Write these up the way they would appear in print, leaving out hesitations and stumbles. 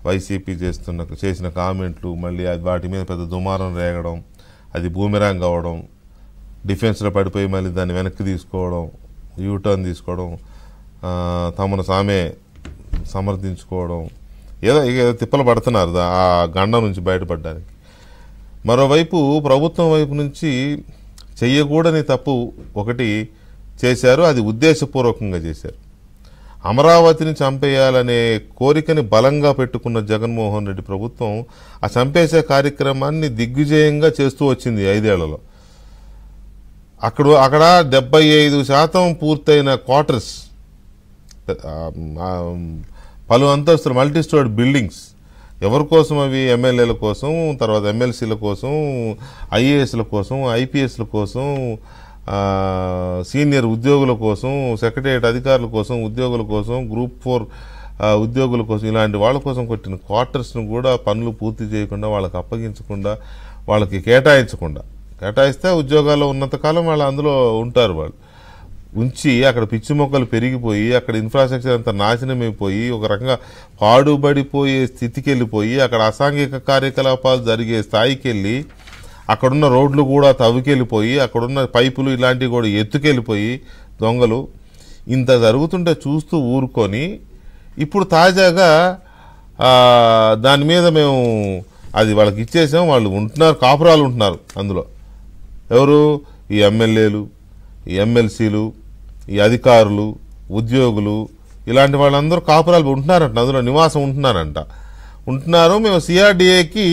YCP చేసిన కామెంట్లు మళ్ళీ వాటి మీద పెద్ద దుమారం రేగడం, అది బూమెరాంగ్ అవ్వడం, డిఫెన్స్లో పడిపోయి మళ్ళీ దాన్ని వెనక్కి తీసుకోవడం, యూటర్న్ తీసుకోవడం, తమను తామే సమర్థించుకోవడం, ఏదో తిప్పలు పడుతున్నారు ఆ గండం నుంచి బయటపడడానికి. మరోవైపు ప్రభుత్వం వైపు నుంచి చెయ్యకూడని తప్పు ఒకటి చేశారు, అది ఉద్దేశపూర్వకంగా చేశారు. అమరావతిని చంపేయాలనే కోరికని బలంగా పెట్టుకున్న జగన్మోహన్ రెడ్డి ప్రభుత్వం ఆ చంపేసే కార్యక్రమాన్ని దిగ్విజయంగా చేస్తూ వచ్చింది 5 ఏళ్లలో. అక్కడ 75% పూర్తయిన క్వార్టర్స్, పలు అంతస్తులు మల్టీ స్టోర్డ్ బిల్డింగ్స్. ఎవరి కోసం అవి? ఎమ్మెల్యేల కోసం, తర్వాత ఎమ్మెల్సీల కోసం, ఐఏఎస్ల కోసం, ఐపీఎస్ల కోసం, సీనియర్ ఉద్యోగుల కోసం, సెక్రటేరియట్ అధికారుల కోసం, ఉద్యోగుల కోసం, గ్రూప్ 4 ఉద్యోగుల కోసం, ఇలాంటి వాళ్ళ కోసం కొట్టిన క్వార్టర్స్ను కూడా పనులు పూర్తి చేయకుండా, వాళ్ళకి అప్పగించకుండా, వాళ్ళకి కేటాయిస్తే ఉద్యోగాల్లో ఉన్నంతకాలం వాళ్ళు అందులో ఉంటారు. వాళ్ళు ఉంచి అక్కడ పిచ్చి మొక్కలు పెరిగిపోయి, అక్కడ ఇన్ఫ్రాస్ట్రక్చర్ అంతా నాశనమైపోయి, ఒక రకంగా పాడుబడిపోయే స్థితికి వెళ్ళిపోయి, అక్కడ అసాంఘిక కార్యకలాపాలు జరిగే స్థాయికి వెళ్ళి, అక్కడున్న రోడ్లు కూడా తవ్వుకెళ్ళిపోయి, అక్కడున్న పైపులు ఇలాంటివి కూడా ఎత్తుకెళ్ళిపోయి దొంగలు. ఇంత జరుగుతుంటే చూస్తూ ఊరుకొని ఇప్పుడు తాజాగా దాని మీద మేము అది వాళ్ళకి ఇచ్చేసాం, వాళ్ళు ఉంటున్నారు, కాపురాలు ఉంటున్నారు అందులో. ఎవరు? ఈ ఎమ్మెల్యేలు, ఈ ఎమ్మెల్సీలు, ఈ అధికారులు, ఉద్యోగులు, ఇలాంటి వాళ్ళందరూ కాపురాలు ఉంటున్నారంట, అందులో నివాసం ఉంటున్నారు. మేము సిఆర్డీఏకి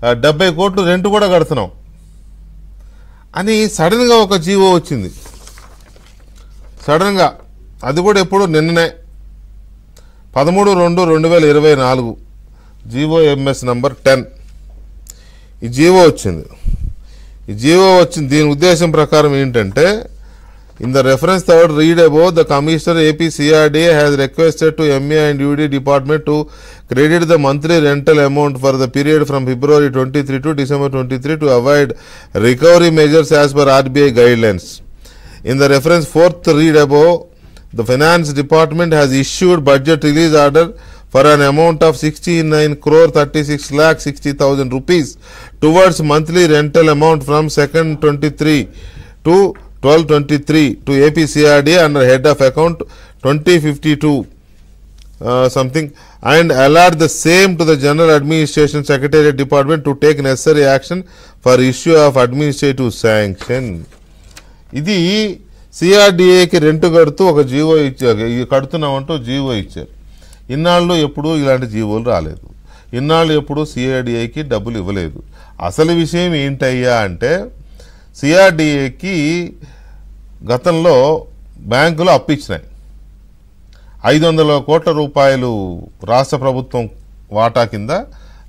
70 కోట్లు రెంట్ కూడా కడుతున్నాం అని సడన్గా ఒక జీవో వచ్చింది. సడన్గా అది కూడా ఎప్పుడు నిన్ననే 13/2/2024 జీవో ఎంఎస్ నంబర్ 10 ఈ జీవో వచ్చింది. దీని ఉద్దేశం ప్రకారం ఏంటంటే, in the reference third read above, the Commissioner AP CRDA has requested to MA and UD department to credit the monthly rental amount for the period from February 23 to December 23 to avoid recovery measures as per RBI guidelines. In the reference fourth read above, the Finance Department has issued budget release order for an amount of 69,36,60,000 rupees towards monthly rental amount from 2nd 23 to 12/23 to APCRDA under head of account 2052 something, and allot the same to the General Administration Secretariat Department to take necessary action for issue of administrative sanction. ఇది సిఆర్డీఏకి rent కడుతూ ఒక GO ఇచ్చారు, కడుతున్నామంటూ GO ఇచ్చారు. ఇన్నాళ్ళు ఎప్పుడు ఇలాంటి జీవోలు రాలేదు, ఇన్నాళ్ళు ఎప్పుడు సిఆర్డీఏకి డబ్బులు ఇవ్వలేదు. అసలు విషయం ఏంటయ్యా అంటే, సిఆర్డీఏకి గతంలో బ్యాంకులు అప్పిచ్చినాయి. 500 కోట్ల రూపాయలు రాష్ట్ర ప్రభుత్వం వాటా కింద,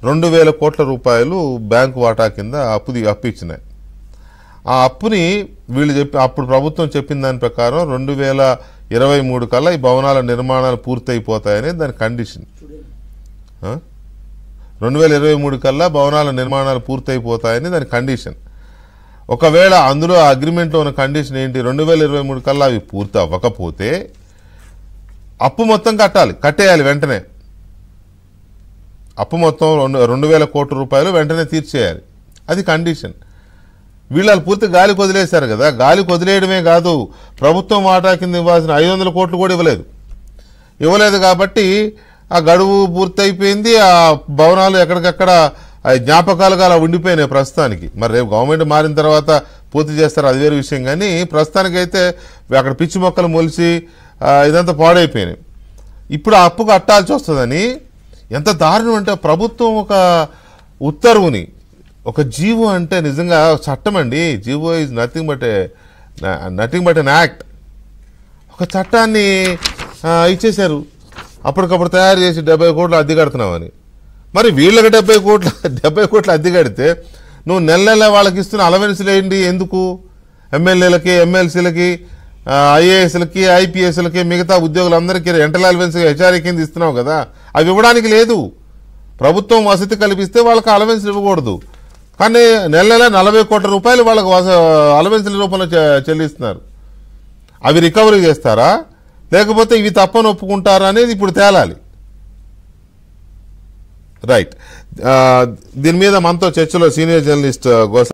2,000 కోట్ల రూపాయలు బ్యాంకు వాటా కింద అప్పిచ్చినాయి. ఆ అప్పుని వీళ్ళు అప్పుడు ప్రభుత్వం చెప్పిన దాని ప్రకారం 2023 కల్లా ఈ భవనాల నిర్మాణాలు పూర్తయిపోతాయని దాని కండిషన్. 2023 కల్లా భవనాల నిర్మాణాలు పూర్తయిపోతాయని దాని కండిషన్. ఒకవేళ అందులో అగ్రిమెంట్లో ఉన్న కండిషన్ ఏంటి? 2023 కల్లా అవి పూర్తి అవ్వకపోతే అప్పు మొత్తం కట్టేయాలి వెంటనే. అప్పు మొత్తం 2,000 కోట్ల రూపాయలు వెంటనే తీర్చేయాలి, అది కండిషన్. వీళ్ళు పూర్తి గాలికి వదిలేశారు కదా. గాలికి వదిలేయడమే కాదు, ప్రభుత్వం వాటా కింద ఇవ్వాల్సిన 500 కోట్లు కూడా ఇవ్వలేదు కాబట్టి ఆ గడువు పూర్తయిపోయింది. ఆ భవనాలు ఎక్కడికక్కడ జ్ఞాపకాలుగా అలా ఉండిపోయినాయి ప్రస్తుతానికి. మరి రేపు గవర్నమెంట్ మారిన తర్వాత పూర్తి చేస్తారు, అది వేరే విషయం. కానీ ప్రస్తుతానికైతే అక్కడ పిచ్చి మొక్కలు మొలిసి ఇదంతా పాడైపోయినాయి. ఇప్పుడు ఆ అప్పు కట్టాల్సి వస్తుందని ఎంత దారుణం అంటే, ప్రభుత్వం ఒక ఉత్తర్వుని, ఒక జీవో అంటే నిజంగా చట్టం అండి. GO is nothing but N act. ఒక చట్టాన్ని ఇచ్చేశారు, అప్పటికప్పుడు తయారు చేసి 70 కోట్లు అద్దె కడుతున్నామని. మరి వీళ్ళకి 70 కోట్లు అద్దె కడితే నువ్వు నెల వాళ్ళకి ఇస్తున్న అలవెన్స్లు ఏంటి? ఎందుకు? ఎమ్మెల్యేలకి, ఎమ్మెల్సీలకి, ఐఏఎస్లకి, ఐపీఎస్లకి, మిగతా ఉద్యోగులందరికీ రెంటల్ అలవెన్స్ హెచ్ఆర్ఏ కింద ఇస్తున్నావు కదా, అవి ఇవ్వడానికి లేదు. ప్రభుత్వం వసతి కల్పిస్తే వాళ్ళకి అలవెన్స్లు ఇవ్వకూడదు. కానీ నెల 40 కోట్ల రూపాయలు వాళ్ళకి అలవెన్స్ల రూపంలో చెల్లిస్తున్నారు. అవి రికవరీ చేస్తారా, లేకపోతే ఇవి తప్పని ఒప్పుకుంటారా అనేది ఇప్పుడు తేలాలి. రైట్. దీని మీద మనతో చర్చలో సీనియర్ జర్నలిస్ట్ గోస